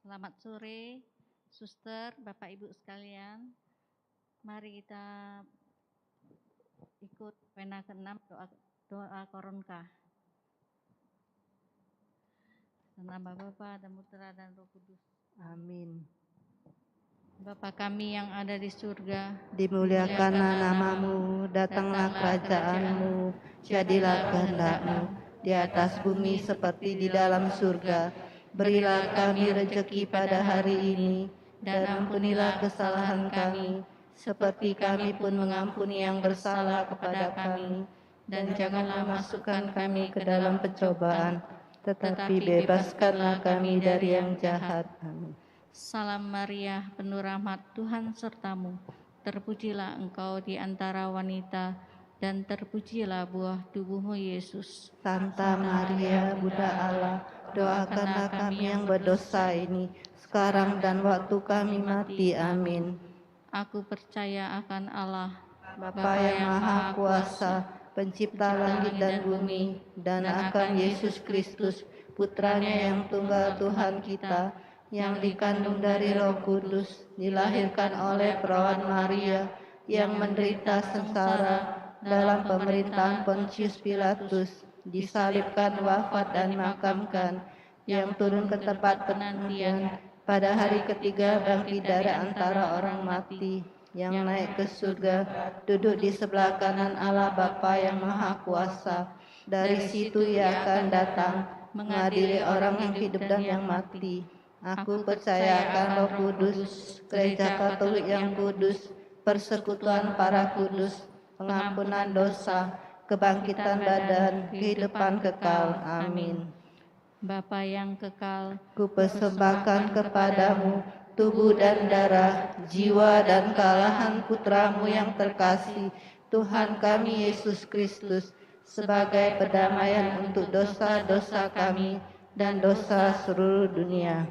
Selamat sore, suster, Bapak Ibu sekalian. Mari kita ikut pena ke-6 doa Koronka. Nama Bapa dan Putra dan Roh Kudus. Amin. Bapa kami yang ada di surga, Dimuliakanlah namamu, datanglah kerajaanmu, jadilah kehendak-mu di atas bumi seperti di dalam surga. Berilah kami rejeki pada hari ini, dan ampunilah kesalahan kami, seperti kami pun mengampuni yang bersalah kepada kami. Dan janganlah masukkan kami ke dalam pencobaan, tetapi bebaskanlah kami dari yang jahat. Amin. Salam Maria, penuh rahmat, Tuhan sertamu. Terpujilah engkau di antara wanita, dan terpujilah buah tubuhmu Yesus. Santa Maria, Bunda Allah, doakanlah kami yang berdosa ini, sekarang dan waktu kami mati. Amin. Aku percaya akan Allah, Bapa yang Maha Kuasa, pencipta langit dan bumi, dan akan Yesus Kristus, Putranya yang tunggal Tuhan kita, yang dikandung dari Roh Kudus, dilahirkan oleh perawan Maria, yang menderita sengsara dalam pemerintahan Pontius Pilatus, disalibkan, wafat dan dimakamkan, yang turun ke tempat penantian, pada hari ketiga bangkit dari antara orang mati, yang naik ke surga, duduk di sebelah kanan Allah Bapa yang Maha Kuasa. Dari situ Ia akan datang mengadili orang yang hidup dan yang mati. Aku percaya akan Roh Kudus, Gereja Katolik yang kudus, persekutuan para kudus, pengampunan dosa, kebangkitan badan, kehidupan kekal. Amin. Bapa yang kekal, Kupersembahkan kepadamu tubuh dan darah, jiwa dan kalahan putramu yang terkasih, Tuhan kami Yesus Kristus, sebagai perdamaian untuk dosa-dosa kami dan dosa seluruh dunia.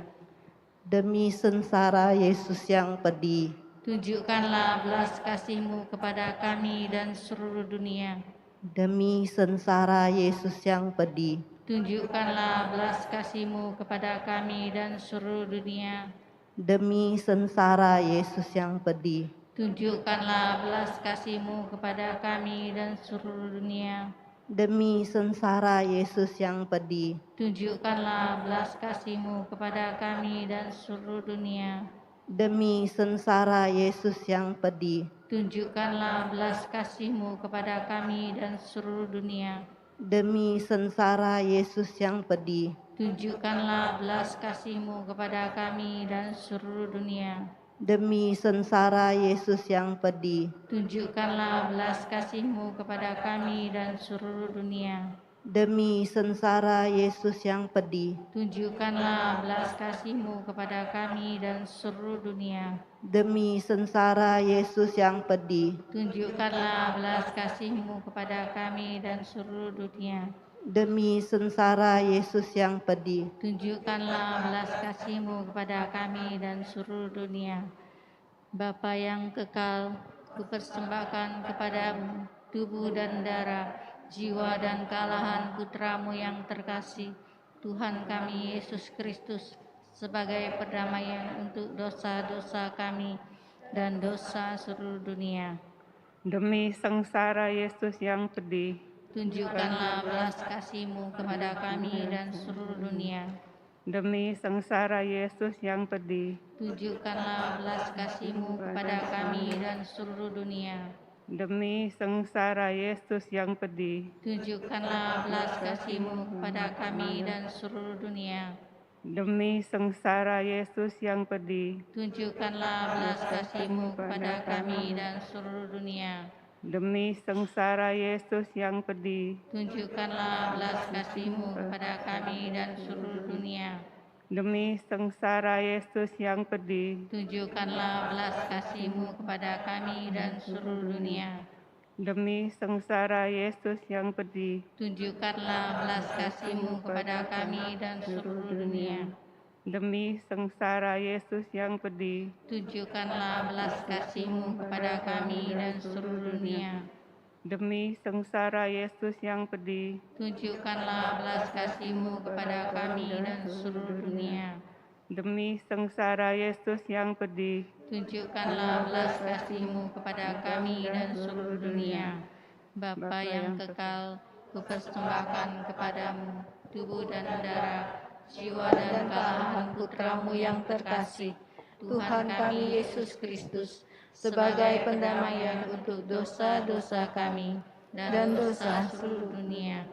Demi sengsara Yesus yang pedih, tunjukkanlah belas kasih-Mu kepada kami dan seluruh dunia. demi sengsara Yesus yang pedih, Tunjukkanlah belas kasih-Mu kepada kami dan seluruh dunia. demi sengsara Yesus yang pedih, Tunjukkanlah belas kasih-Mu kepada kami dan seluruh dunia. demi sengsara Yesus yang pedih, Tunjukkanlah belas kasih-Mu kepada kami dan seluruh dunia. demi sengsara Yesus yang pedih, Tunjukkanlah belas kasih-Mu kepada kami dan seluruh dunia. demi sengsara Yesus yang pedih, Tunjukkanlah belas kasih-Mu kepada kami dan seluruh dunia. demi sengsara Yesus yang pedih, Tunjukkanlah belas kasih-Mu kepada kami dan seluruh dunia. demi sengsara Yesus yang pedih, Tunjukkanlah belas kasih-Mu kepada kami dan seluruh dunia. demi sengsara Yesus yang pedih, Tunjukkanlah belas kasih-Mu kepada kami dan seluruh dunia. demi sengsara Yesus yang pedih, Tunjukkanlah belas kasih-Mu kepada kami dan seluruh dunia. Bapa yang kekal, kupersembahkan kepadamu tubuh dan darah, jiwa dan kalahan putramu yang terkasih, Tuhan kami Yesus Kristus, sebagai perdamaian untuk dosa-dosa kami dan dosa seluruh dunia. Demi sengsara Yesus yang pedih, Tunjukkanlah belas kasih-Mu kepada kami dan seluruh dunia. demi sengsara Yesus yang pedih, Tunjukkanlah belas kasih-Mu kepada kami dan seluruh dunia. demi sengsara Yesus yang pedih, Tunjukkanlah belas kasih-Mu kepada kami dan seluruh dunia. demi sengsara Yesus yang pedih, Tunjukkanlah belas kasih-Mu kepada kami dan seluruh dunia. demi sengsara Yesus yang pedih, Tunjukkanlah belas kasih-Mu kepada kami dan seluruh dunia. demi sengsara Yesus yang pedih, Tunjukkanlah belas kasih-Mu kepada kami dan seluruh dunia. demi sengsara Yesus yang pedih, Tunjukkanlah belas kasih-Mu kepada kami dan seluruh dunia. demi sengsara Yesus yang pedih, Tunjukkanlah belas kasih-Mu kepada kami dan seluruh dunia. demi sengsara Yesus yang pedih, Tunjukkanlah belas kasih-Mu kepada kami dan seluruh dunia. Demi sengsara Yesus yang pedih, tunjukkanlah belas kasih-Mu kepada kami dan seluruh dunia. Bapa yang kekal, kupersembahkan kepadamu tubuh dan darah, jiwa dan kealahan Putra-Mu yang terkasih, Tuhan kami Yesus Kristus, sebagai pendamaian untuk dosa-dosa kami dan dosa seluruh dunia.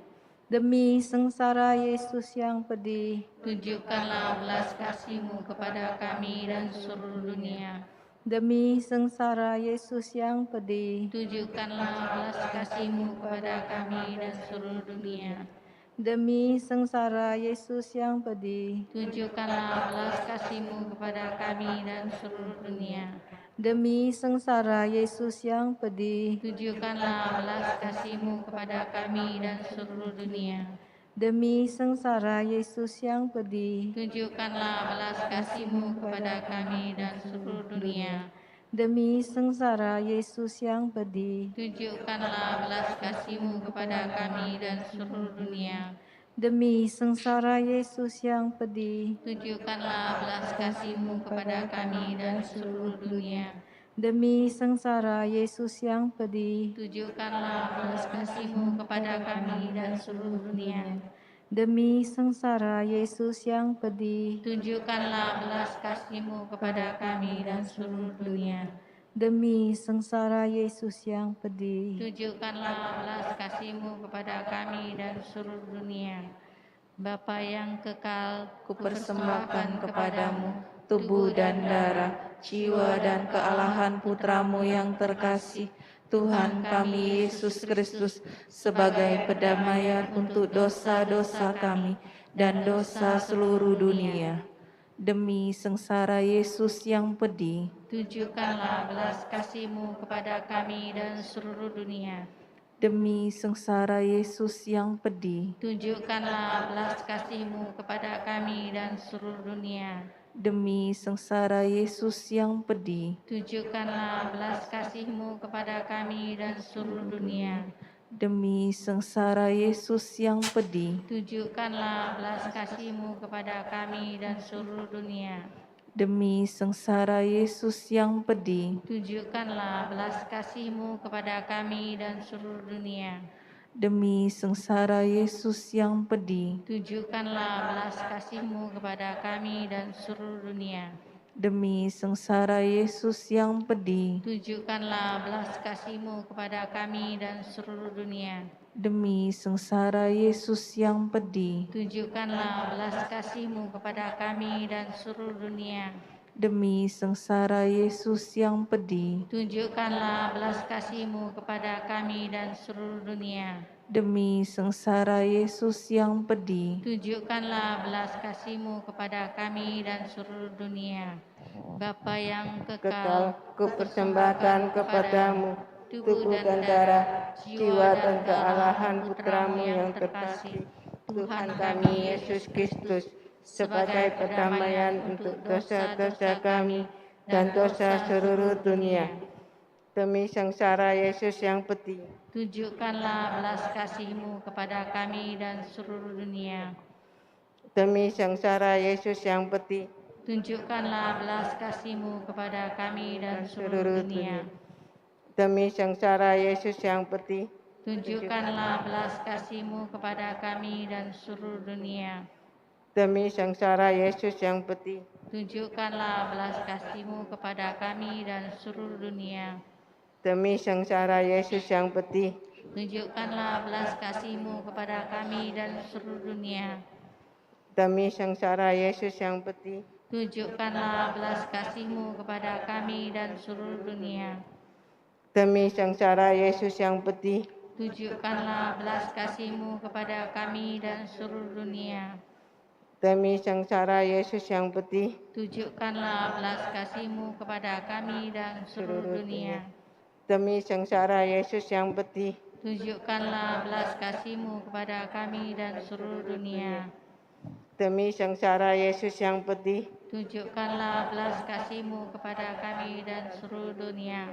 Demi sengsara Yesus yang pedih, Tunjukkanlah belas kasih-Mu kepada kami dan seluruh dunia. demi sengsara Yesus yang pedih, Tunjukkanlah belas kasih-Mu kepada kami dan seluruh dunia. demi sengsara Yesus yang pedih, Tunjukkanlah belas kasih-Mu kepada kami dan seluruh dunia. demi sengsara Yesus yang pedih, Tunjukkanlah belas kasih-Mu kepada kami dan seluruh dunia. demi sengsara Yesus yang pedih, Tunjukkanlah belas kasih-Mu kepada kami dan seluruh dunia. demi sengsara Yesus yang pedih, Tunjukkanlah belas kasih-Mu kepada kami dan seluruh dunia. demi sengsara Yesus yang pedih, Tunjukkanlah belas kasih-Mu kepada kami dan seluruh dunia. demi sengsara Yesus yang pedih, Tunjukkanlah belas kasih-Mu kepada kami dan seluruh dunia. demi sengsara Yesus yang pedih, Tunjukkanlah belas kasih-Mu kepada kami dan seluruh dunia. demi sengsara Yesus yang pedih, Tunjukkanlah belas kasih-Mu kepada kami dan seluruh dunia. Bapa yang kekal, kupersembahkan kepadamu tubuh dan darah, jiwa dan kealahan Putra-Mu yang terkasih, Tuhan kami Yesus Kristus, sebagai pendamaian untuk dosa-dosa kami dan dosa seluruh dunia. Demi sengsara Yesus yang pedih, tunjukkanlah belas kasih-Mu kepada kami dan seluruh dunia. demi sengsara Yesus yang pedih, Tunjukkanlah belas kasih-Mu kepada kami dan seluruh dunia. demi sengsara Yesus yang pedih, Tunjukkanlah belas kasih-Mu kepada kami dan seluruh dunia. demi sengsara Yesus yang pedih, Tunjukkanlah belas kasih-Mu kepada kami dan seluruh dunia. demi sengsara Yesus yang pedih, Tunjukkanlah belas kasih-Mu kepada kami dan seluruh dunia. demi sengsara Yesus yang pedih, Tunjukkanlah belas kasih-Mu kepada kami dan seluruh dunia. demi sengsara Yesus yang pedih, Tunjukkanlah belas kasih-Mu kepada kami dan seluruh dunia. demi sengsara Yesus yang pedih, Tunjukkanlah belas kasih-Mu kepada kami dan seluruh dunia. demi sengsara Yesus yang pedih, Tunjukkanlah belas kasih-Mu kepada kami dan seluruh dunia. demi sengsara Yesus yang pedih, Tunjukkanlah belas kasih-Mu kepada kami dan seluruh dunia. Bapa yang kekal, kupersembahkan kepadamu tubuh dan darah, jiwa dan kealahan Putra-Mu yang terkasih, Tuhan kami Yesus Kristus, sebagai pendamaian untuk dosa-dosa kami dan dosa seluruh dunia. Demi sengsara Yesus yang pedih, tunjukkanlah belas kasih-Mu kepada kami dan seluruh dunia. demi sengsara Yesus yang pedih, Tunjukkanlah belas kasih-Mu kepada kami dan seluruh dunia. demi sengsara Yesus yang pedih, Tunjukkanlah belas kasih-Mu kepada kami dan seluruh dunia. demi sengsara Yesus yang pedih, Tunjukkanlah belas kasih-Mu kepada kami dan seluruh dunia. demi sengsara Yesus yang pedih, Tunjukkanlah belas kasih-Mu kepada kami dan seluruh dunia. demi sengsara Yesus yang pedih, Tunjukkanlah belas kasih-Mu kepada kami dan seluruh dunia. demi sengsara Yesus yang pedih, Tunjukkanlah belas kasih-Mu kepada kami dan seluruh dunia. demi sengsara Yesus yang pedih, Tunjukkanlah belas kasih-Mu kepada kami dan seluruh dunia. demi sengsara Yesus yang pedih, Tunjukkanlah belas kasih-Mu kepada kami dan seluruh dunia. demi sengsara Yesus yang pedih, Tunjukkanlah belas kasih-Mu kepada kami dan seluruh dunia.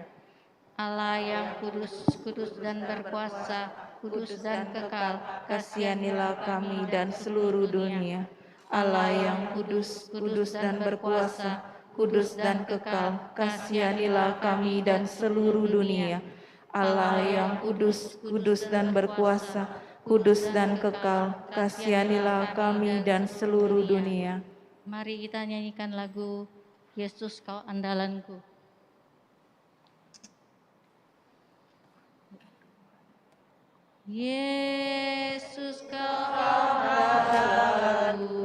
Allah yang kudus, kudus dan berkuasa, kudus dan kekal, kasihanilah kami dan seluruh dunia. Allah yang kudus, kudus dan berkuasa, kudus dan kekal, kasihanilah kami dan seluruh dunia. Allah yang kudus, kudus dan berkuasa, kudus dan kekal, kasihanilah kami dan seluruh dunia. Mari kita nyanyikan lagu Yesus Kau Andalanku. Yesus Kau andalanku,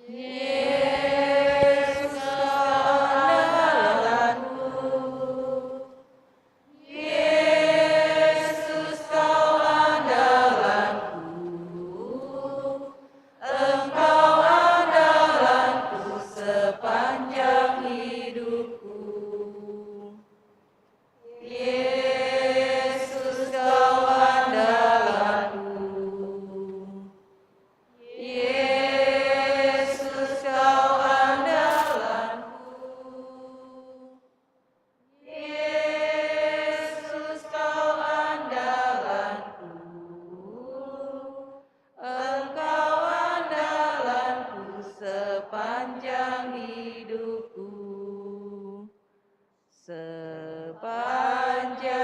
Yesus Kau andalanku, Yesus Kau andalanku, Engkau andalanku sepanjang hidupku. Yesus Kau andalanku, Yesus Kau andalanku, Yesus Kau andalanku, Engkau andalanku sepanjang hidupku. Sepanjang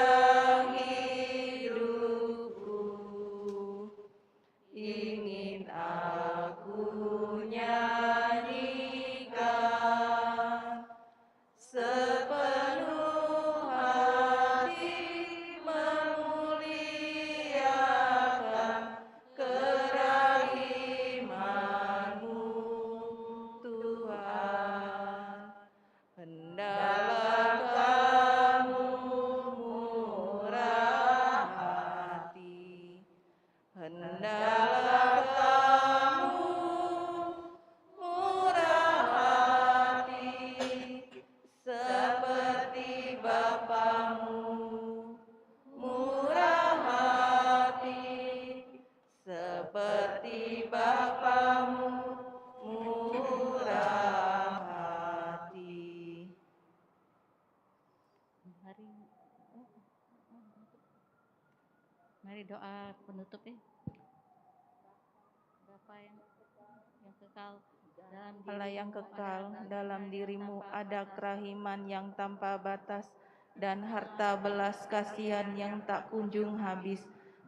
hidupku ingin aku nyanyikan sepenuh hati, memuliakan kerahiman-Mu, Tuhan. Hendalah Kamu murah hati, hendalah Kamu murah hati, seperti Bapamu murah hati, seperti Bapamu murah hati. Mari doa penutup ya. Bapa yang kekal dalam Allah yang kekal, dalam dirimu ada kerahiman yang tanpa batas dan harta belas kasihan yang tak kunjung habis.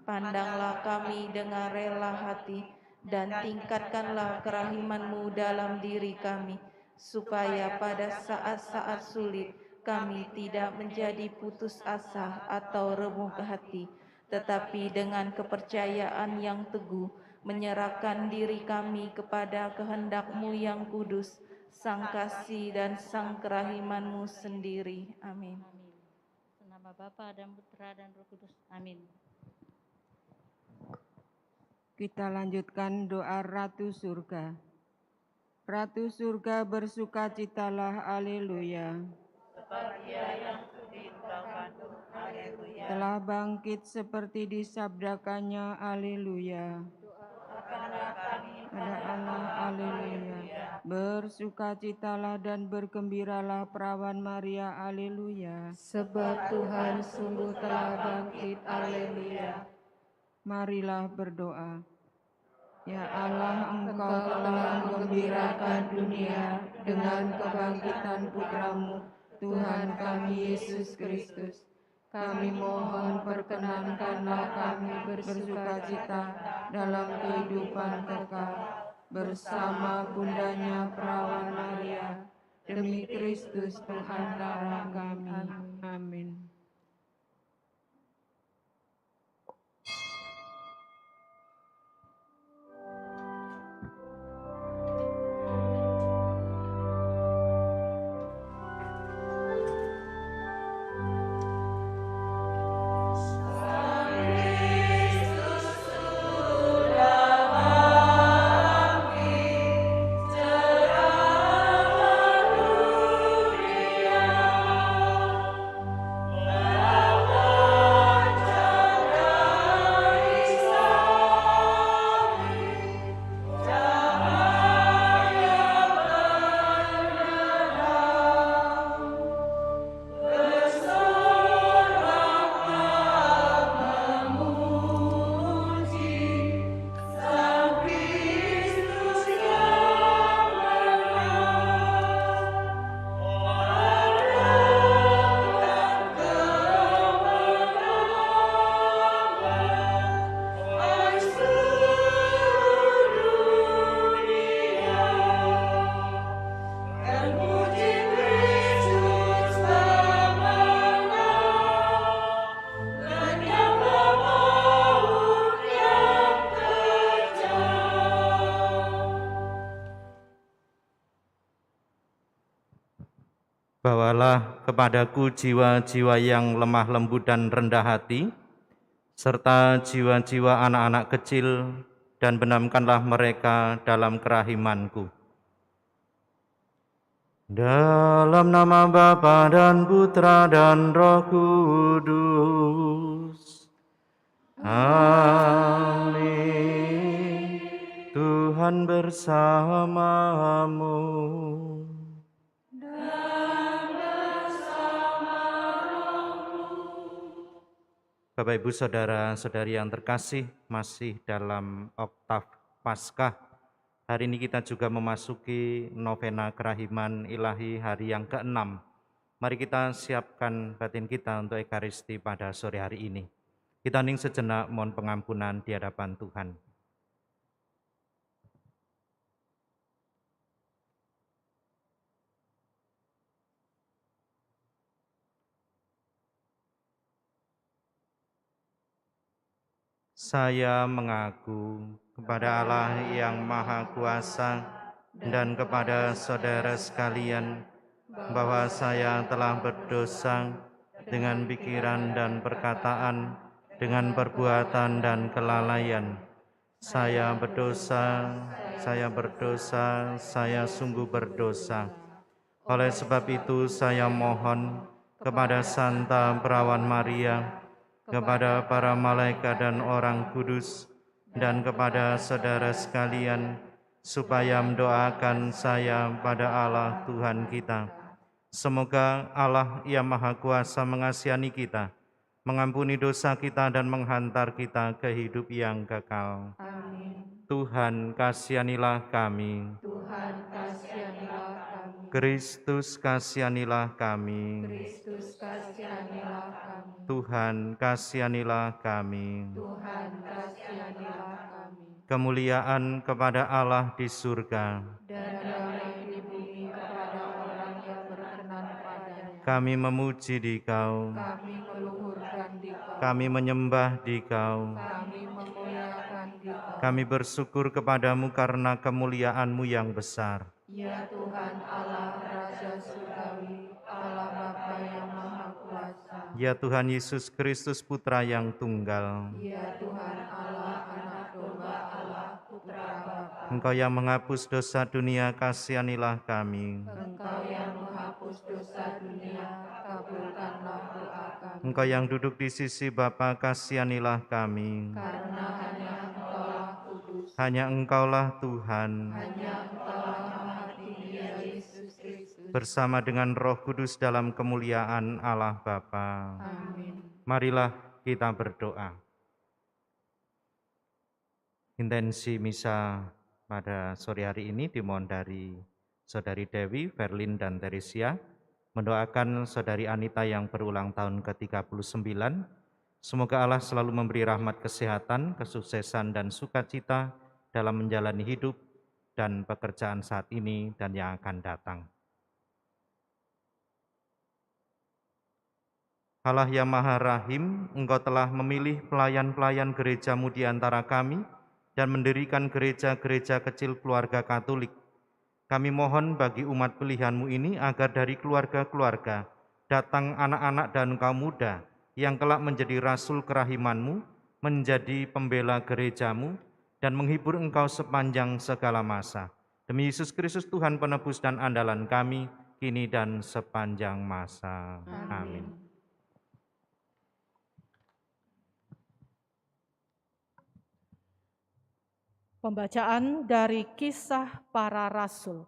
Pandanglah kami dengan rela hati dan tingkatkanlah kerahiman-Mu dalam diri kami, supaya pada saat-saat sulit kami tidak menjadi putus asa atau remuk hati, tetapi dengan kepercayaan yang teguh menyerahkan diri kami kepada kehendak-Mu yang kudus, sang kasih dan sang kerahiman-Mu sendiri. Amin. Nama Bapa dan Putra dan Roh Kudus. Amin. Kita lanjutkan doa Ratu Surga. Ratu Surga bersukacitalah, haleluya. Telah bangkit seperti disabdakannya, haleluya. Ada Allah, haleluya. Bersukacitalah dan bergembiralah perawan Maria, haleluya. Sebab Tuhan sungguh telah bangkit, haleluya. Marilah berdoa. Ya Allah, Engkau telah menggembirakan dunia dengan kebangkitan Putra-Mu, Tuhan kami Yesus Kristus. Kami mohon perkenankanlah kami bersukacita dalam kehidupan kekal bersama bundanya perawan Maria, demi Kristus Perantara kami. Amin. Amin. Bawalah kepadaku jiwa-jiwa yang lemah lembut dan rendah hati, serta jiwa-jiwa anak-anak kecil, dan benamkanlah mereka dalam kerahimanku. Dalam nama Bapa dan Putra dan Roh Kudus. Amin. Tuhan bersamamu. Bapak, Ibu, Saudara-saudari yang terkasih, masih dalam oktav Paskah. Hari ini kita juga memasuki novena kerahiman ilahi hari yang ke-6. Mari kita siapkan batin kita untuk Ekaristi pada sore hari ini. Kita hening sejenak, mohon pengampunan di hadapan Tuhan. Saya mengaku kepada Allah yang Maha Kuasa dan kepada saudara sekalian bahwa saya telah berdosa dengan pikiran dan perkataan, dengan perbuatan dan kelalaian. Saya berdosa, saya sungguh berdosa. Oleh sebab itu saya mohon kepada Santa Perawan Maria, kepada para malaikat dan orang kudus, dan kepada saudara sekalian, supaya mendoakan saya pada Allah Tuhan kita. Semoga Allah yang Maha Kuasa mengasihani kita, mengampuni dosa kita, dan menghantar kita ke hidup yang kekal. Amin. Tuhan, kasihanilah kami. Tuhan, kasihanilah kami. Kristus, kasihanilah kami. Kristus, kasihanilah kami. Tuhan, kasihanilah kami. Tuhan, kasihanilah kami. Kemuliaan kepada Allah di surga. Dan damai di bumi kepada orang yang berkenan padanya. Kami memuji Dikau, Kami meluhurkan Dikau. kami menyembah Dikau, Kami memuliakan Dikau. kami bersyukur kepadamu karena kemuliaan-Mu yang besar. Ya Tuhan Allah Raja Surgawi, Allah Bapa yang Maha Kuasa. Ya Tuhan Yesus Kristus Putra yang tunggal. Ya Tuhan Allah, Anak Domba Allah, Putra Bapa. Engkau yang menghapus dosa dunia, kasihanilah kami. Engkau yang menghapus dosa dunia, kabulkanlah doa kami. Engkau yang duduk di sisi Bapa, kasihanilah kami. Karena hanya Engkaulah kudus, Hanya Engkaulah Tuhan, hanya Engkaulah Maha Tinggi ya Yesus Kristus. bersama dengan Roh Kudus dalam kemuliaan Allah Bapa. Amin. Marilah kita berdoa. Intensi misa pada sore hari ini dimohon dari Saudari Dewi, Verlin, dan Teresia, mendoakan Saudari Anita yang berulang tahun ke-39. Semoga Allah selalu memberi rahmat kesehatan, kesuksesan, dan sukacita dalam menjalani hidup dan pekerjaan saat ini dan yang akan datang. Allah yang Maha Rahim, Engkau telah memilih pelayan-pelayan gereja-Mu di antara kami dan mendirikan gereja-gereja kecil keluarga Katolik. Kami mohon bagi umat pilihan-Mu ini agar dari keluarga-keluarga datang anak-anak dan kaum muda yang kelak menjadi rasul kerahiman-Mu, menjadi pembela gereja-Mu, dan menghibur Engkau sepanjang segala masa. Demi Yesus Kristus Tuhan penebus dan andalan kami, kini dan sepanjang masa. Amin. Pembacaan dari Kisah Para Rasul.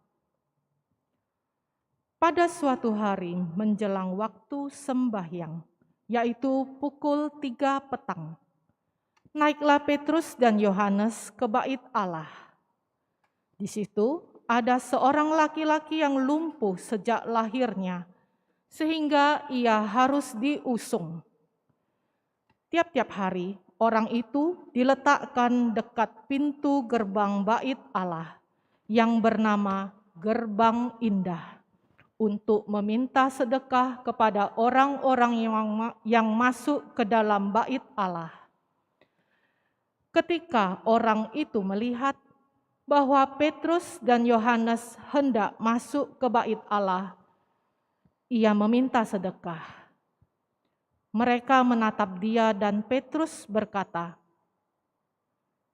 Pada suatu hari menjelang waktu sembahyang, yaitu pukul 3 petang, naiklah Petrus dan Yohanes ke bait Allah. Di situ ada seorang laki-laki yang lumpuh sejak lahirnya, sehingga ia harus diusung. Tiap-tiap hari, orang itu diletakkan dekat pintu gerbang bait Allah yang bernama Gerbang Indah untuk meminta sedekah kepada orang-orang yang masuk ke dalam bait Allah. Ketika orang itu melihat bahwa Petrus dan Yohanes hendak masuk ke bait Allah, ia meminta sedekah. Mereka menatap dia dan Petrus berkata,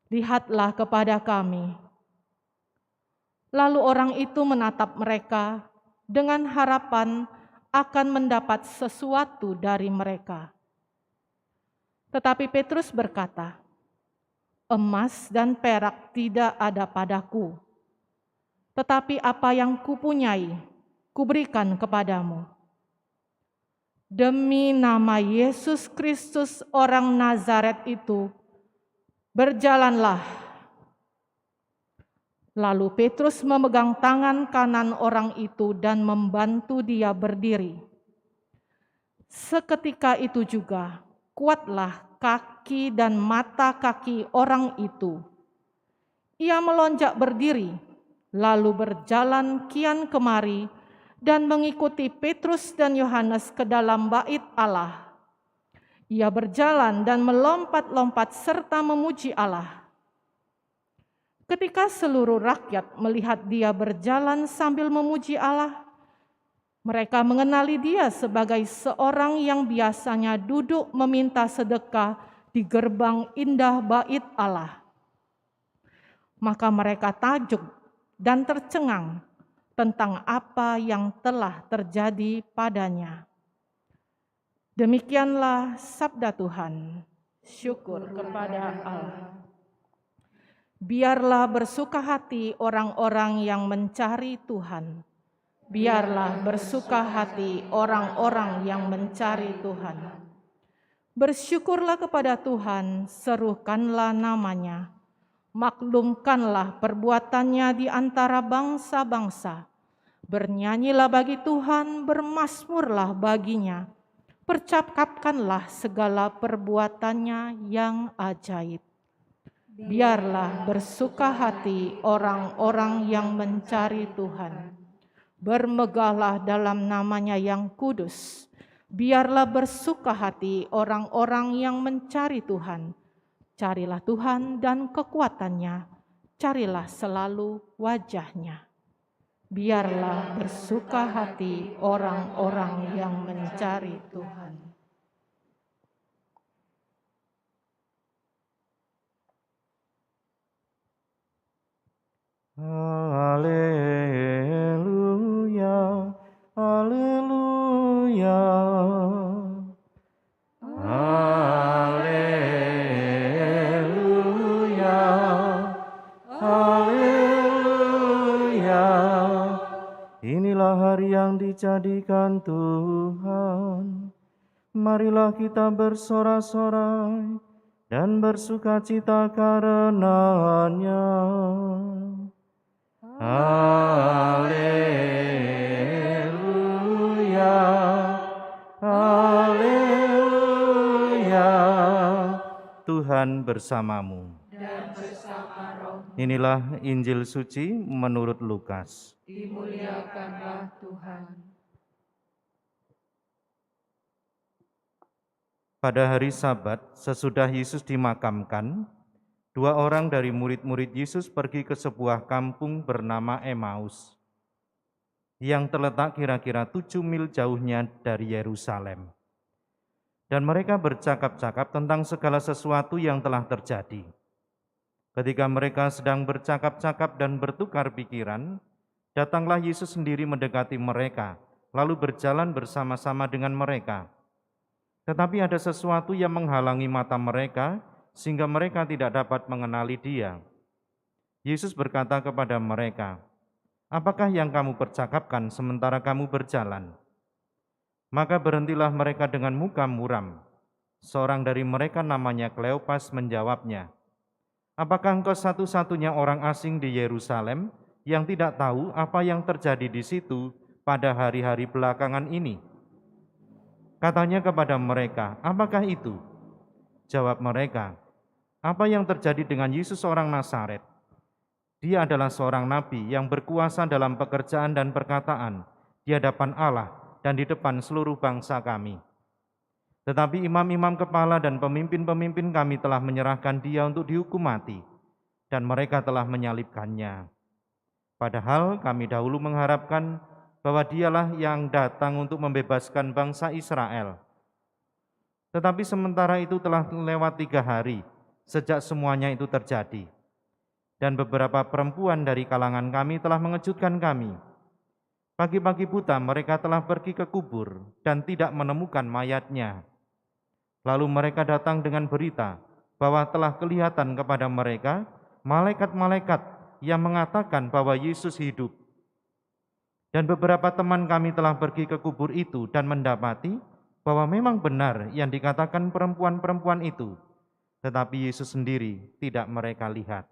"Lihatlah kepada kami." Lalu orang itu menatap mereka dengan harapan akan mendapat sesuatu dari mereka. Tetapi Petrus berkata, "Emas dan perak tidak ada padaku, tetapi apa yang kupunyai, kuberikan kepadamu. Demi nama Yesus Kristus orang Nazaret itu, berjalanlah." Lalu Petrus memegang tangan kanan orang itu dan membantu dia berdiri. Seketika itu juga, kuatlah kaki dan mata kaki orang itu. Ia melonjak berdiri, lalu berjalan kian kemari dan mengikuti Petrus dan Yohanes ke dalam bait Allah. Ia berjalan dan melompat-lompat serta memuji Allah. Ketika seluruh rakyat melihat dia berjalan sambil memuji Allah, mereka mengenali dia sebagai seorang yang biasanya duduk meminta sedekah di gerbang indah bait Allah. Maka mereka takjub dan tercengang tentang apa yang telah terjadi padanya. Demikianlah sabda Tuhan. Syukur kepada Allah. Biarlah bersuka hati orang-orang yang mencari Tuhan. Biarlah bersuka hati orang-orang yang mencari Tuhan. Bersyukurlah kepada Tuhan, serukanlah namanya. Maklumkanlah perbuatannya di antara bangsa-bangsa. Bernyanyilah bagi Tuhan, bermazmurlah baginya. Percakapkanlah segala perbuatannya yang ajaib. Biarlah bersuka hati orang-orang yang mencari Tuhan. Bermegahlah dalam namanya yang kudus. Biarlah bersuka hati orang-orang yang mencari Tuhan. Carilah Tuhan dan kekuatannya. Carilah selalu wajahnya. Biarlah bersuka hati orang-orang yang mencari Tuhan. Haleluya, haleluya, haleluya, haleluya. Inilah hari yang dijadikan Tuhan. Marilah kita bersorak-sorai dan bersukacita karenanya. Haleluya, haleluya. Tuhan bersamamu. Dan bersama roh. Inilah Injil suci menurut Lukas. Dimuliakanlah Tuhan. Pada hari Sabat, sesudah Yesus dimakamkan, 2 orang dari murid-murid Yesus pergi ke sebuah kampung bernama Emmaus, yang terletak kira-kira 7 mil jauhnya dari Yerusalem. Dan mereka bercakap-cakap tentang segala sesuatu yang telah terjadi. Ketika mereka sedang bercakap-cakap dan bertukar pikiran, datanglah Yesus sendiri mendekati mereka, lalu berjalan bersama-sama dengan mereka. Tetapi ada sesuatu yang menghalangi mata mereka, sehingga mereka tidak dapat mengenali Dia. Yesus berkata kepada mereka, "Apakah yang kamu percakapkan sementara kamu berjalan?" Maka berhentilah mereka dengan muka muram. Seorang dari mereka namanya Kleopas menjawabnya, "Apakah engkau satu-satunya orang asing di Yerusalem yang tidak tahu apa yang terjadi di situ pada hari-hari belakangan ini?" Katanya kepada mereka, "Apakah itu?" Jawab mereka, "Apa yang terjadi dengan Yesus orang Nazaret? Dia adalah seorang nabi yang berkuasa dalam pekerjaan dan perkataan di hadapan Allah dan di depan seluruh bangsa kami. Tetapi imam-imam kepala dan pemimpin-pemimpin kami telah menyerahkan dia untuk dihukum mati, dan mereka telah menyalibkannya. Padahal kami dahulu mengharapkan bahwa dialah yang datang untuk membebaskan bangsa Israel. Tetapi sementara itu telah lewat 3 hari sejak semuanya itu terjadi. Dan beberapa perempuan dari kalangan kami telah mengejutkan kami. Pagi-pagi buta mereka telah pergi ke kubur dan tidak menemukan mayatnya. Lalu mereka datang dengan berita bahwa telah kelihatan kepada mereka malaikat-malaikat yang mengatakan bahwa Yesus hidup. Dan beberapa teman kami telah pergi ke kubur itu dan mendapati bahwa memang benar yang dikatakan perempuan-perempuan itu, tetapi Yesus sendiri tidak mereka lihat.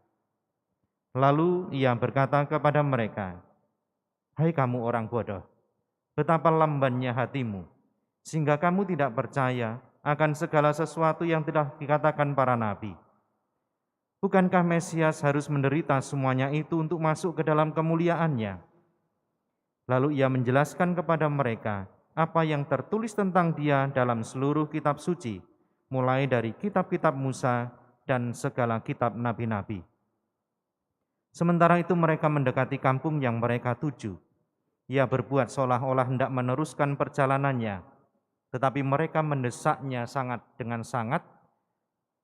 Lalu ia berkata kepada mereka, "Hai kamu orang bodoh, betapa lambannya hatimu, sehingga kamu tidak percaya akan segala sesuatu yang telah dikatakan para nabi. Bukankah Mesias harus menderita semuanya itu untuk masuk ke dalam kemuliaannya?" Lalu ia menjelaskan kepada mereka apa yang tertulis tentang dia dalam seluruh kitab suci, mulai dari kitab-kitab Musa dan segala kitab nabi-nabi. Sementara itu mereka mendekati kampung yang mereka tuju. Ia berbuat seolah-olah hendak meneruskan perjalanannya, tetapi mereka mendesaknya dengan sangat,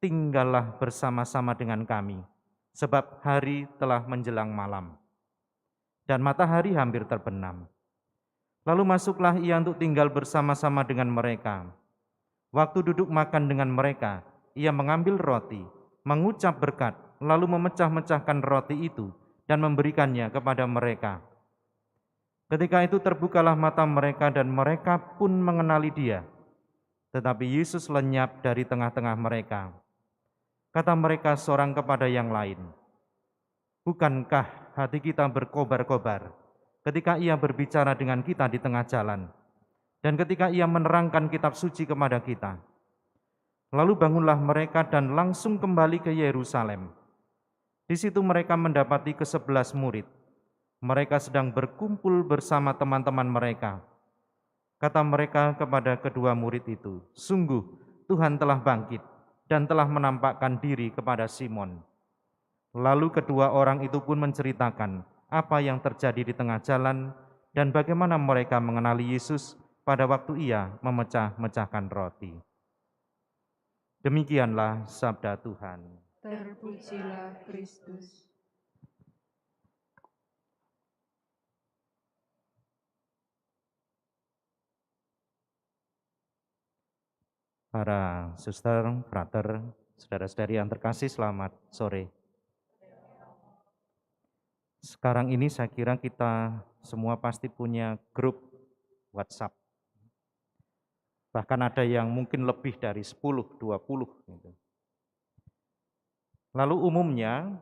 "Tinggallah bersama-sama dengan kami, sebab hari telah menjelang malam, dan matahari hampir terbenam." Lalu masuklah ia untuk tinggal bersama-sama dengan mereka. Waktu duduk makan dengan mereka, ia mengambil roti, mengucap berkat, lalu memecah-mecahkan roti itu dan memberikannya kepada mereka. Ketika itu terbukalah mata mereka dan mereka pun mengenali dia. Tetapi Yesus lenyap dari tengah-tengah mereka. Kata mereka seorang kepada yang lain, "Bukankah hati kita berkobar-kobar ketika ia berbicara dengan kita di tengah jalan, dan ketika ia menerangkan kitab suci kepada kita?" Lalu bangunlah mereka dan langsung kembali ke Yerusalem. Di situ mereka mendapati ke-11 murid. Mereka sedang berkumpul bersama teman-teman mereka. Kata mereka kepada kedua murid itu, "Sungguh Tuhan telah bangkit dan telah menampakkan diri kepada Simon." Lalu kedua orang itu pun menceritakan apa yang terjadi di tengah jalan dan bagaimana mereka mengenali Yesus pada waktu ia memecah-mecahkan roti. Demikianlah sabda Tuhan. Terpujilah Kristus. Para suster, frater, saudara-saudari yang terkasih, selamat sore. Sekarang ini saya kira kita semua pasti punya grup WhatsApp. Bahkan ada yang mungkin lebih dari 10, 20 gitu. Lalu umumnya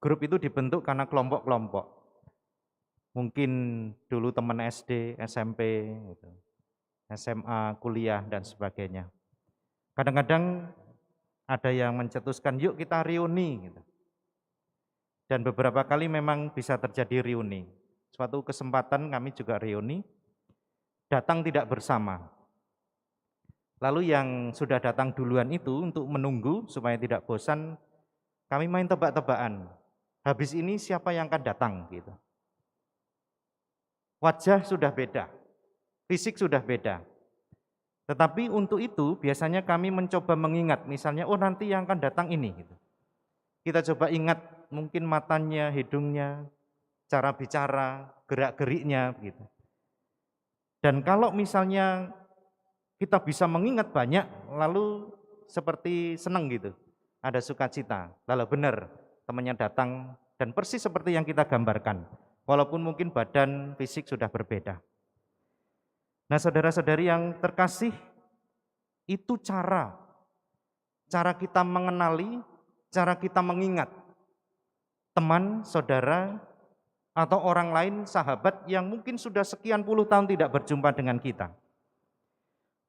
grup itu dibentuk karena kelompok-kelompok. Mungkin dulu teman SD, SMP, gitu, SMA, kuliah, dan sebagainya. Kadang-kadang ada yang mencetuskan, "Yuk kita reuni." Gitu. Dan beberapa kali memang bisa terjadi reuni. Suatu kesempatan kami juga reuni, datang tidak bersama. Lalu yang sudah datang duluan itu untuk menunggu supaya tidak bosan, kami main tebak-tebakan. Habis ini siapa yang akan datang gitu. Wajah sudah beda, fisik sudah beda. Tetapi untuk itu biasanya kami mencoba mengingat, misalnya nanti yang akan datang ini gitu. Kita coba ingat mungkin matanya, hidungnya, cara bicara, gerak-geriknya gitu. Dan kalau misalnya kita bisa mengingat banyak, lalu seperti senang gitu, ada sukacita. Lalu benar temannya datang dan persis seperti yang kita gambarkan, walaupun mungkin badan fisik sudah berbeda. Nah saudara-saudari yang terkasih, itu cara kita mengenali, cara kita mengingat teman, saudara, atau orang lain, sahabat yang mungkin sudah sekian puluh tahun tidak berjumpa dengan kita.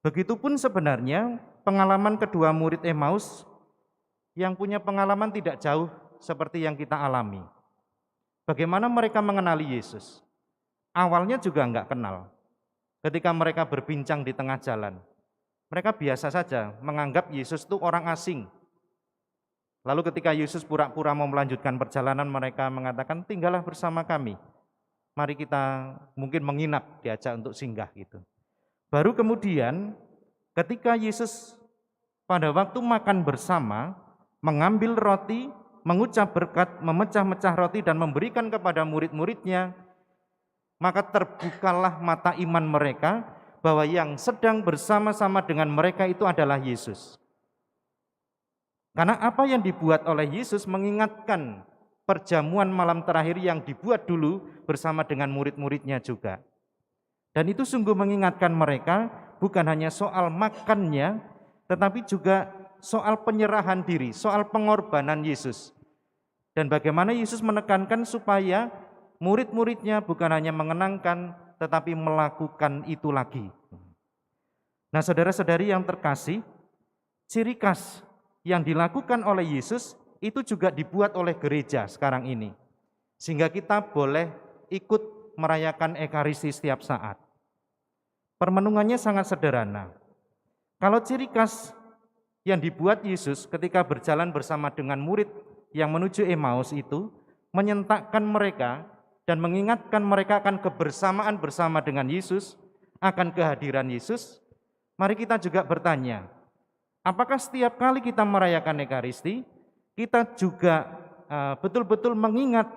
Begitupun sebenarnya pengalaman kedua murid Emmaus yang punya pengalaman tidak jauh seperti yang kita alami. Bagaimana mereka mengenali Yesus? Awalnya juga enggak kenal. Ketika mereka berbincang di tengah jalan, mereka biasa saja menganggap Yesus itu orang asing. Lalu ketika Yesus pura-pura mau melanjutkan perjalanan, mereka mengatakan, "Tinggallah bersama kami." mari kita mungkin menginap, diajak untuk singgah gitu. Baru kemudian ketika Yesus pada waktu makan bersama, mengambil roti, mengucap berkat, memecah-mecah roti dan memberikan kepada murid-muridnya, maka terbukalah mata iman mereka bahwa yang sedang bersama-sama dengan mereka itu adalah Yesus. Karena apa yang dibuat oleh Yesus mengingatkan perjamuan malam terakhir yang dibuat dulu bersama dengan murid-muridnya juga. Dan itu sungguh mengingatkan mereka bukan hanya soal makannya, tetapi juga soal penyerahan diri, soal pengorbanan Yesus. Dan bagaimana Yesus menekankan supaya murid-muridnya bukan hanya mengenangkan, tetapi melakukan itu lagi. Nah, saudara-saudari yang terkasih, ciri khas yang dilakukan oleh Yesus itu juga dibuat oleh gereja sekarang ini. Sehingga kita boleh ikut merayakan Ekaristi setiap saat. Permenungannya sangat sederhana. Kalau ciri khas yang dibuat Yesus ketika berjalan bersama dengan murid yang menuju Emmaus itu menyentakkan mereka dan mengingatkan mereka akan kebersamaan bersama dengan Yesus, akan kehadiran Yesus. Mari kita juga bertanya, apakah setiap kali kita merayakan Ekaristi, kita juga betul-betul mengingat,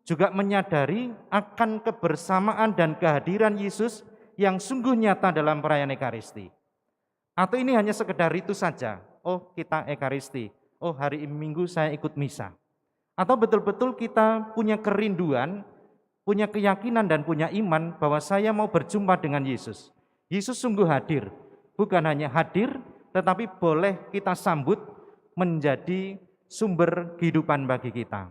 juga menyadari akan kebersamaan dan kehadiran Yesus yang sungguh nyata dalam perayaan Ekaristi? Atau ini hanya sekedar itu saja, oh kita Ekaristi, oh hari Minggu saya ikut misa. Atau betul-betul kita punya kerinduan, punya keyakinan dan punya iman bahwa saya mau berjumpa dengan Yesus. Yesus sungguh hadir, bukan hanya hadir, tetapi boleh kita sambut menjadi sumber kehidupan bagi kita.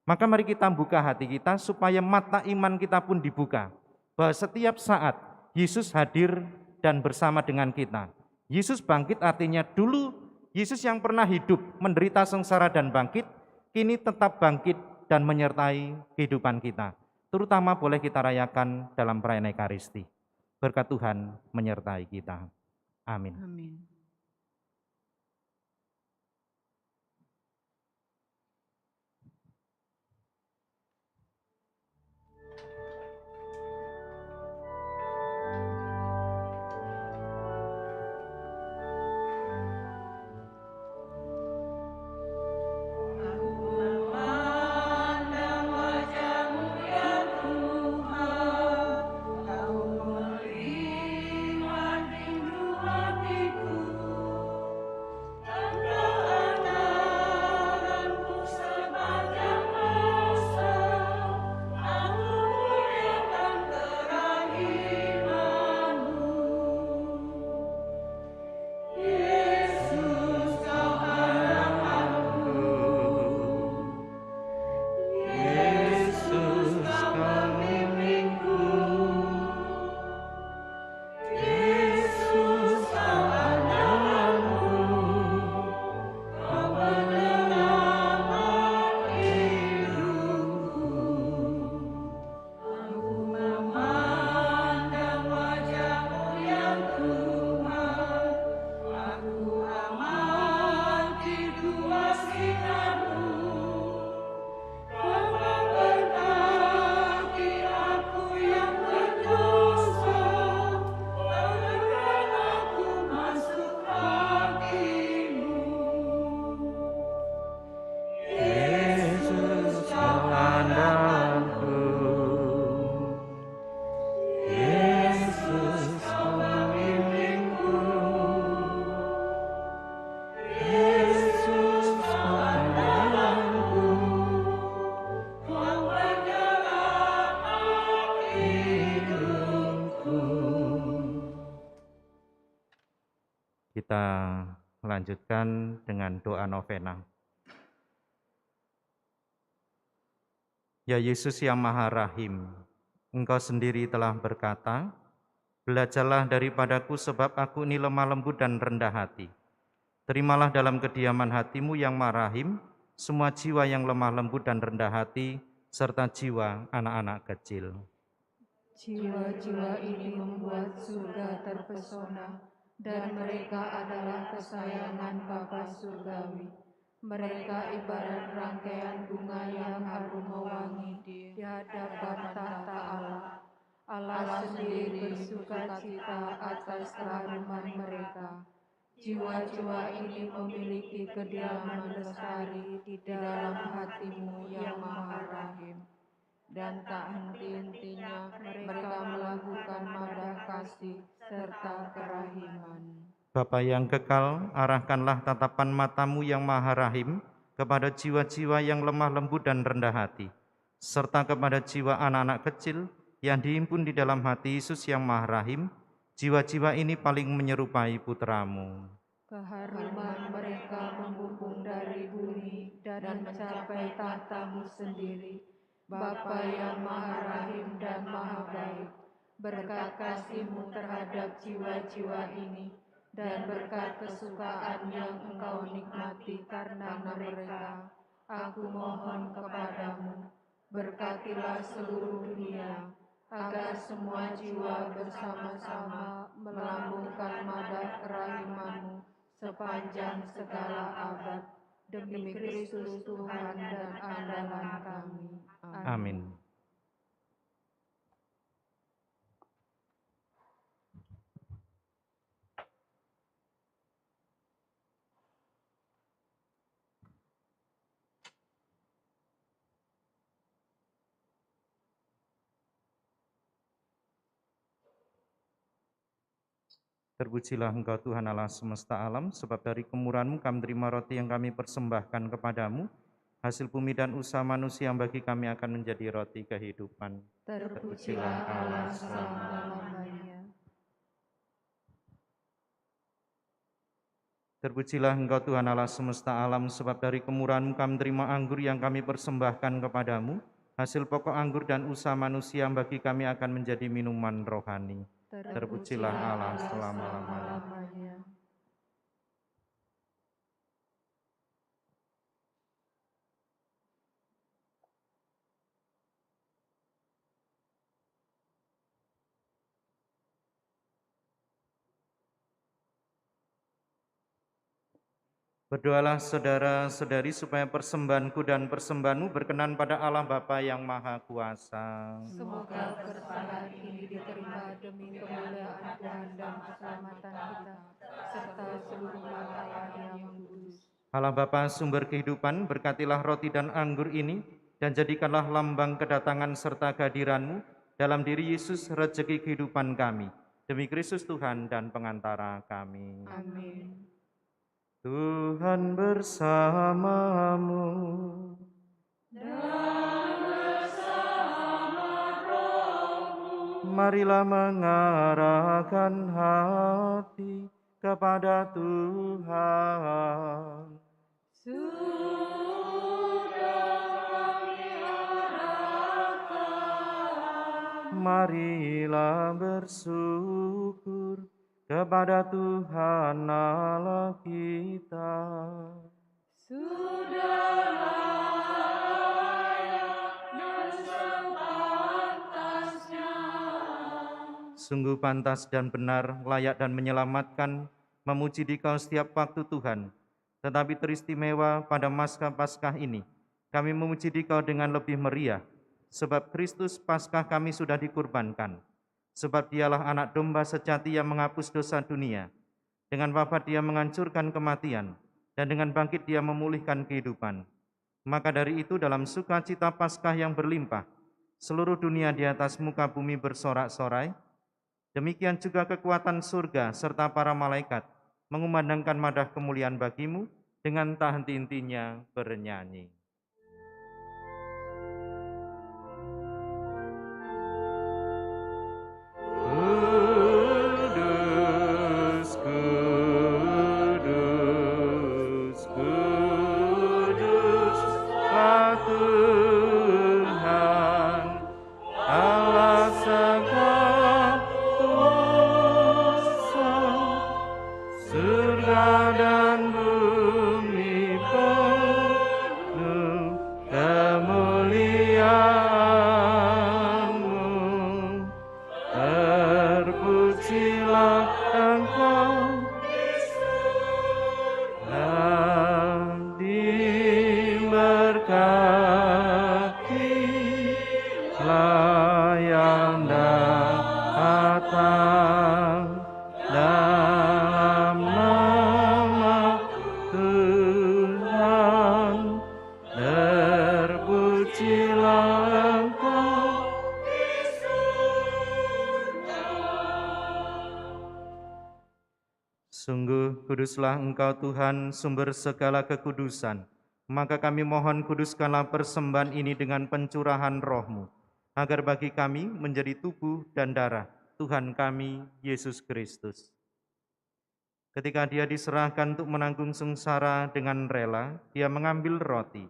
Maka mari kita buka hati kita supaya mata iman kita pun dibuka, bahwa setiap saat Yesus hadir dan bersama dengan kita. Yesus bangkit artinya dulu Yesus yang pernah hidup, menderita sengsara dan bangkit, kini tetap bangkit dan menyertai kehidupan kita. Terutama boleh kita rayakan dalam perayaan Ekaristi. Berkat Tuhan menyertai kita. Amin. Amin. Kita lanjutkan dengan doa novena. Ya Yesus yang Maha Rahim, Engkau sendiri telah berkata, belajarlah daripadaku sebab aku ini lemah lembut dan rendah hati. Terimalah dalam kediaman hatimu yang Maha Rahim, semua jiwa yang lemah lembut dan rendah hati, serta jiwa anak-anak kecil. Jiwa-jiwa ini membuat surga terpesona, dan mereka adalah kesayangan Bapa Surgawi. Mereka ibarat rangkaian bunga yang harum mewangi di hadapan tahta Allah. Allah sendiri bersukacita atas keharuman mereka. Jiwa-jiwa ini memiliki kediaman lestari di dalam hati-Mu yang Maha Rahim. Dan tak henti-hentinya mereka melakukan madah kasih serta kerahiman. Bapa yang kekal, arahkanlah tatapan mata-Mu yang Maha Rahim kepada jiwa-jiwa yang lemah lembut dan rendah hati, serta kepada jiwa anak-anak kecil yang dihimpun di dalam hati Yesus yang Maha Rahim. Jiwa-jiwa ini paling menyerupai Putra-Mu. Keharuman mereka membumbung dari bumi dan mencapai tahta-Mu sendiri. Bapa yang Maha Rahim dan Maha Baik, berkat kasih-Mu terhadap jiwa-jiwa ini, dan berkat kesukaan yang Engkau nikmati karena mereka, aku mohon kepadamu, berkatilah seluruh dunia, agar semua jiwa bersama-sama melambungkan madah kerahiman-Mu sepanjang segala abad, demi Kristus Tuhan dan andalan kami. Amin. Terpujilah Engkau Tuhan Allah semesta alam, sebab dari kemurahan-Mu kami terima roti yang kami persembahkan kepadamu, hasil bumi dan usaha manusia yang bagi kami akan menjadi roti kehidupan. Terpujilah Allah selama-lamanya. Terpujilah Engkau Tuhan Allah semesta alam, sebab dari kemurahan-Mu kami terima anggur yang kami persembahkan kepadamu, hasil pokok anggur dan usaha manusia yang bagi kami akan menjadi minuman rohani. Terpujilah Allah selama-lamanya. Berdoalah saudara-saudari supaya persembahanku dan persembahanmu berkenan pada Allah Bapa yang Maha Kuasa. Semoga persembahan ini diterima demi kemuliaan Tuhan dan keselamatan kita, serta seluruh umat Allah yang kudus. Allah Bapa sumber kehidupan, berkatilah roti dan anggur ini, dan jadikanlah lambang kedatangan serta kehadiran-Mu dalam diri Yesus rejeki kehidupan kami. Demi Kristus Tuhan dan pengantara kami. Amin. Tuhan bersamamu. Marilah mengarahkan hati kepada Tuhan. Marilah bersyukur kepada Tuhan Allah kita. Sungguh pantas dan benar, layak dan menyelamatkan, memuji Dikau setiap waktu Tuhan. Tetapi teristimewa pada Paskah ini, kami memuji Dikau dengan lebih meriah, sebab Kristus Paskah kami sudah dikurbankan. Sebab Dialah anak domba sejati yang menghapus dosa dunia. Dengan wafat Dia menghancurkan kematian, dan dengan bangkit Dia memulihkan kehidupan. Maka dari itu dalam sukacita Paskah yang berlimpah, seluruh dunia di atas muka bumi bersorak-sorai. Demikian juga kekuatan surga serta para malaikat mengumandangkan madah kemuliaan bagi-Mu dengan tak henti-hentinya bernyanyi. Kudus, kudus, kuduslah Tuhan, Allah segala kuasa, surga dan bumi penuh Sungguh kuduslah Engkau Tuhan, sumber segala kekudusan. Maka kami mohon kuduskanlah persembahan ini dengan pencurahan roh-Mu, agar bagi kami menjadi tubuh dan darah Tuhan kami, Yesus Kristus. Ketika Dia diserahkan untuk menanggung sengsara dengan rela, Dia mengambil roti,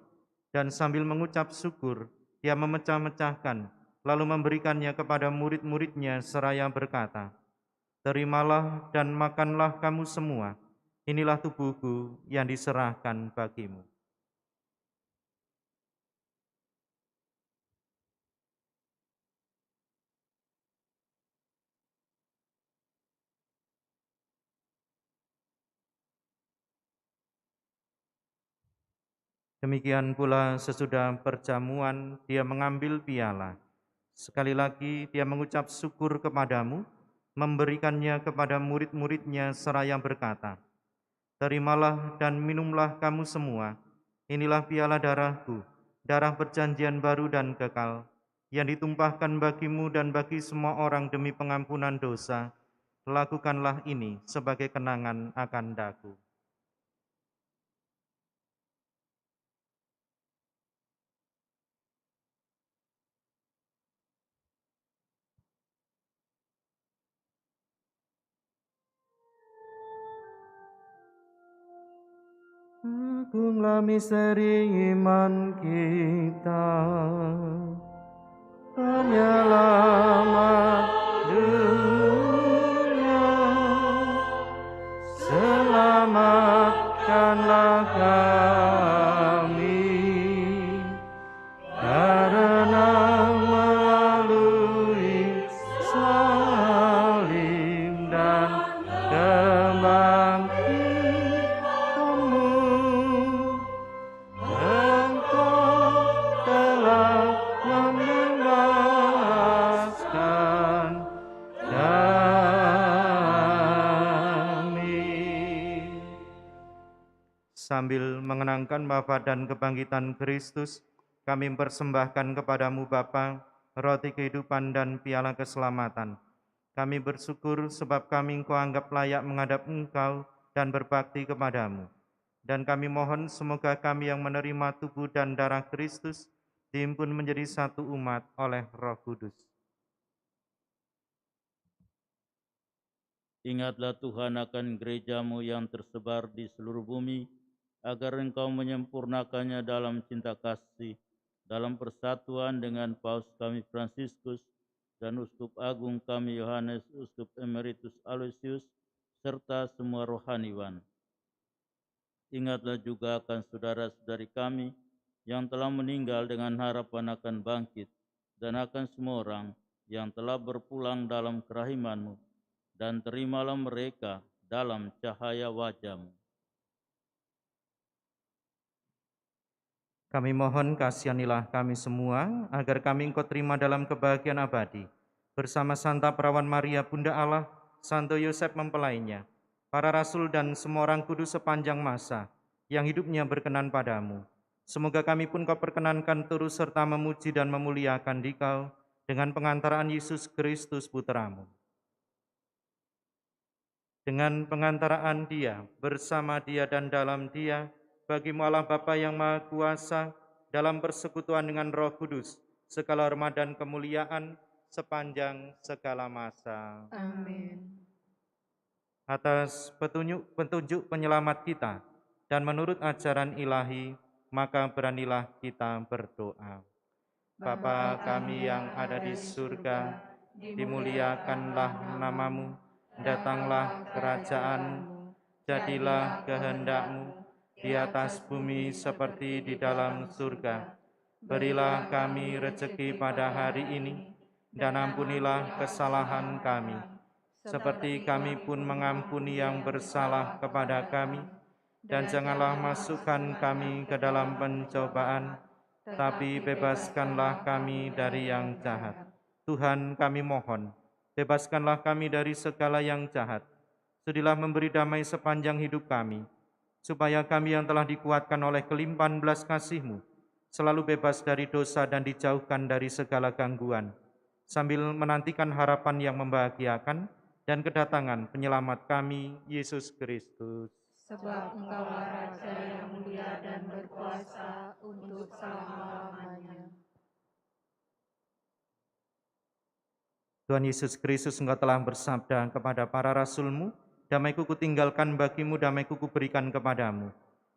dan sambil mengucap syukur, Dia memecah-mecahkan, lalu memberikannya kepada murid-murid-Nya seraya berkata, "Terimalah dan makanlah kamu semua, inilah tubuhku yang diserahkan bagimu." Demikian pula sesudah perjamuan, Dia mengambil piala. Sekali lagi Dia mengucap syukur kepadamu, memberikannya kepada murid-murid-Nya seraya berkata, "Terimalah dan minumlah kamu semua, inilah piala darahku, darah perjanjian baru dan kekal, yang ditumpahkan bagimu dan bagi semua orang demi pengampunan dosa. Lakukanlah ini sebagai kenangan akan daku." Agunglah misteri iman kita, penyelamat dunia. Selamatkanlah kami, karena melalui salib dan kebangkitanmu, Engkau telah membebaskan kami. Sambil mengenangkan wafat dan kebangkitan Kristus, kami mempersembahkan kepadamu Bapa, roti kehidupan dan piala keselamatan. Kami bersyukur sebab kami Engkau anggap layak menghadap Engkau dan berbakti kepadamu. Dan kami mohon semoga kami yang menerima tubuh dan darah Kristus dihimpun menjadi satu umat oleh Roh Kudus. Ingatlah Tuhan akan gereja-Mu yang tersebar di seluruh bumi, agar Engkau menyempurnakannya dalam cinta kasih, dalam persatuan dengan Paus kami Fransiskus dan Uskup Agung kami Yohanes Uskup Emeritus Aloysius, serta semua rohaniwan. Ingatlah juga akan saudara-saudari kami yang telah meninggal dengan harapan akan bangkit, dan akan semua orang yang telah berpulang dalam kerahiman-Mu, dan terimalah mereka dalam cahaya wajah-Mu. Kami mohon kasihanilah kami semua, agar kami Engkau terima dalam kebahagiaan abadi, bersama Santa Perawan Maria Bunda Allah, Santo Yosef mempelainya, para rasul dan semua orang kudus sepanjang masa, yang hidupnya berkenan padamu. Semoga kami pun Kau perkenankan turut serta memuji dan memuliakan Dikau, dengan pengantaraan Yesus Kristus Putra-Mu. Dengan pengantaraan Dia, bersama Dia dan dalam Dia, bagi-Mu Allah Bapa yang Maha Kuasa, dalam persekutuan dengan Roh Kudus, segala hormat dan kemuliaan sepanjang segala masa. Amin. Atas petunjuk penyelamat kita dan menurut ajaran ilahi, maka beranilah kita berdoa. Bapa kami yang ada di surga, dimuliakanlah nama-Mu, datanglah kerajaan-Mu, jadilah kehendak-Mu di atas bumi seperti di dalam surga. Berilah kami rezeki pada hari ini, dan ampunilah kesalahan kami, seperti kami pun mengampuni yang bersalah kepada kami. Dan janganlah masukkan kami ke dalam pencobaan, tapi bebaskanlah kami dari yang jahat. Tuhan, kami mohon, bebaskanlah kami dari segala yang jahat. Sudilah memberi damai sepanjang hidup kami, supaya kami yang telah dikuatkan oleh kelimpahan belas kasih-Mu, selalu bebas dari dosa dan dijauhkan dari segala gangguan, sambil menantikan harapan yang membahagiakan dan kedatangan penyelamat kami, Yesus Kristus. Sebab Engkaulah Raja yang mulia dan berkuasa untuk selama-lamanya. Tuhan Yesus Kristus, Engkau telah bersabda kepada para rasul-Mu, damai-Ku kutinggalkan bagimu, damai-Ku kuberikan kepadamu.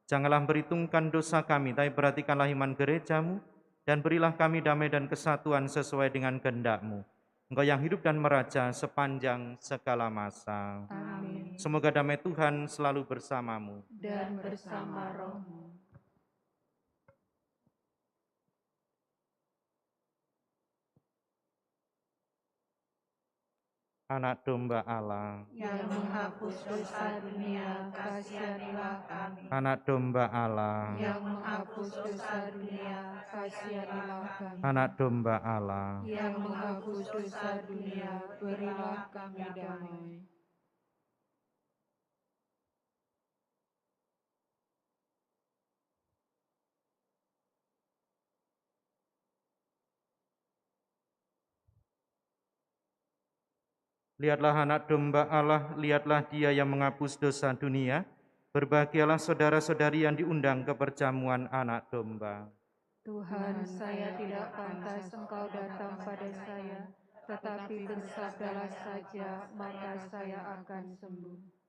Janganlah berhitungkan dosa kami, tapi perhatikanlah iman gereja-Mu, dan berilah kami damai dan kesatuan sesuai dengan kehendak-Mu. Engkau yang hidup dan meraja sepanjang segala masa. Amin. Semoga damai Tuhan selalu bersamamu. Dan bersama rohmu. Anak domba Allah, Yang menghapus dosa dunia, kasihanilah kami. anak domba Allah, Yang menghapus dosa dunia, kasihanilah kami. anak domba Allah. Yang menghapus dosa dunia, berilah kami damai. Lihatlah anak domba Allah, lihatlah Dia yang menghapus dosa dunia. Berbahagialah saudara-saudari yang diundang ke perjamuan anak domba. Tuhan, saya tidak pantas Engkau datang pada saya, tetapi bersabdalah saja, maka saya akan sembuh.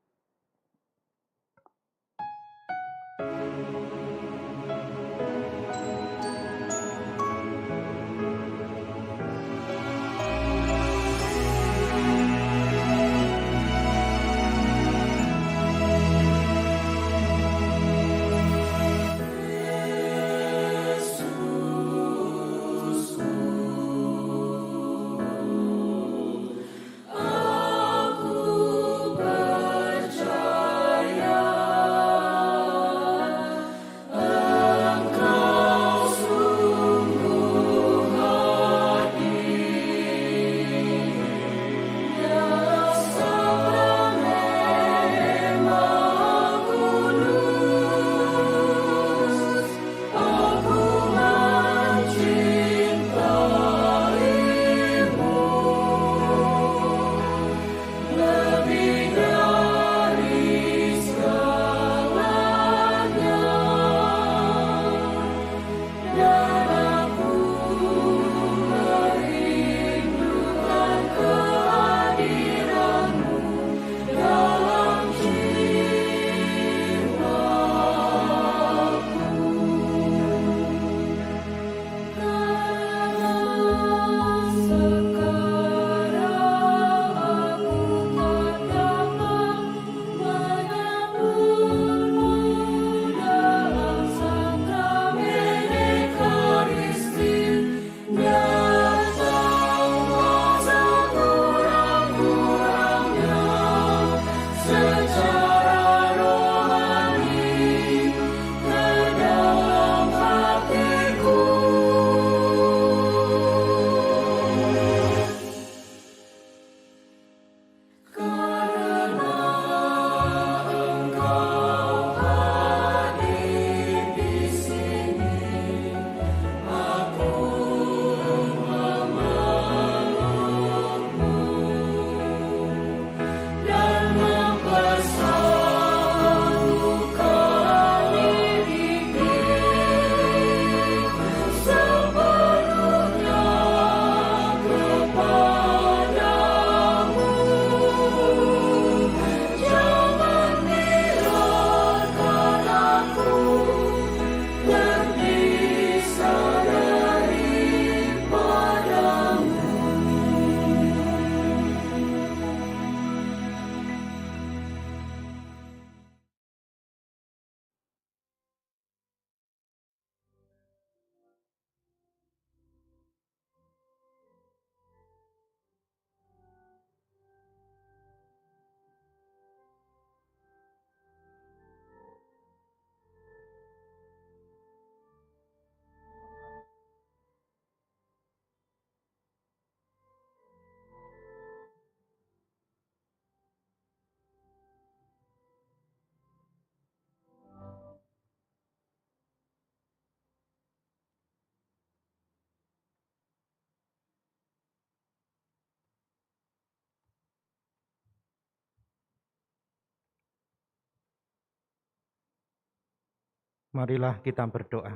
Marilah kita berdoa.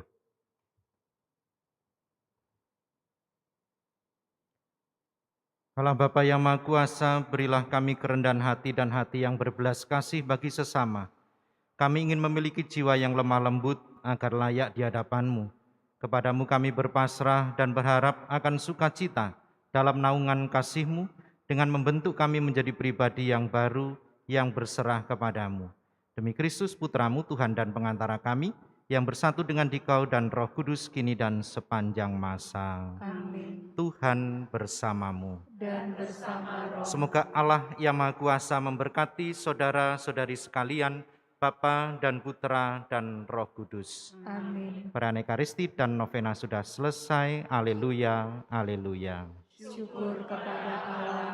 Allah Bapa yang Maha Kuasa, berilah kami kerendahan hati dan hati yang berbelas kasih bagi sesama. Kami ingin memiliki jiwa yang lemah lembut agar layak di hadapan-Mu. Kepadamu kami berpasrah dan berharap akan sukacita dalam naungan kasih-Mu dengan membentuk kami menjadi pribadi yang baru yang berserah kepadamu. Demi Kristus Putra-Mu, Tuhan dan pengantara kami, yang bersatu dengan Dikau dan Roh Kudus kini dan sepanjang masa. Amin. Tuhan bersamamu. Dan bersama roh. Semoga Allah yang Maha Kuasa memberkati saudara-saudari sekalian, Bapa dan Putra dan Roh Kudus. Amin. Perayaan Ekaristi dan novena sudah selesai. Haleluya, haleluya. Syukur kepada Allah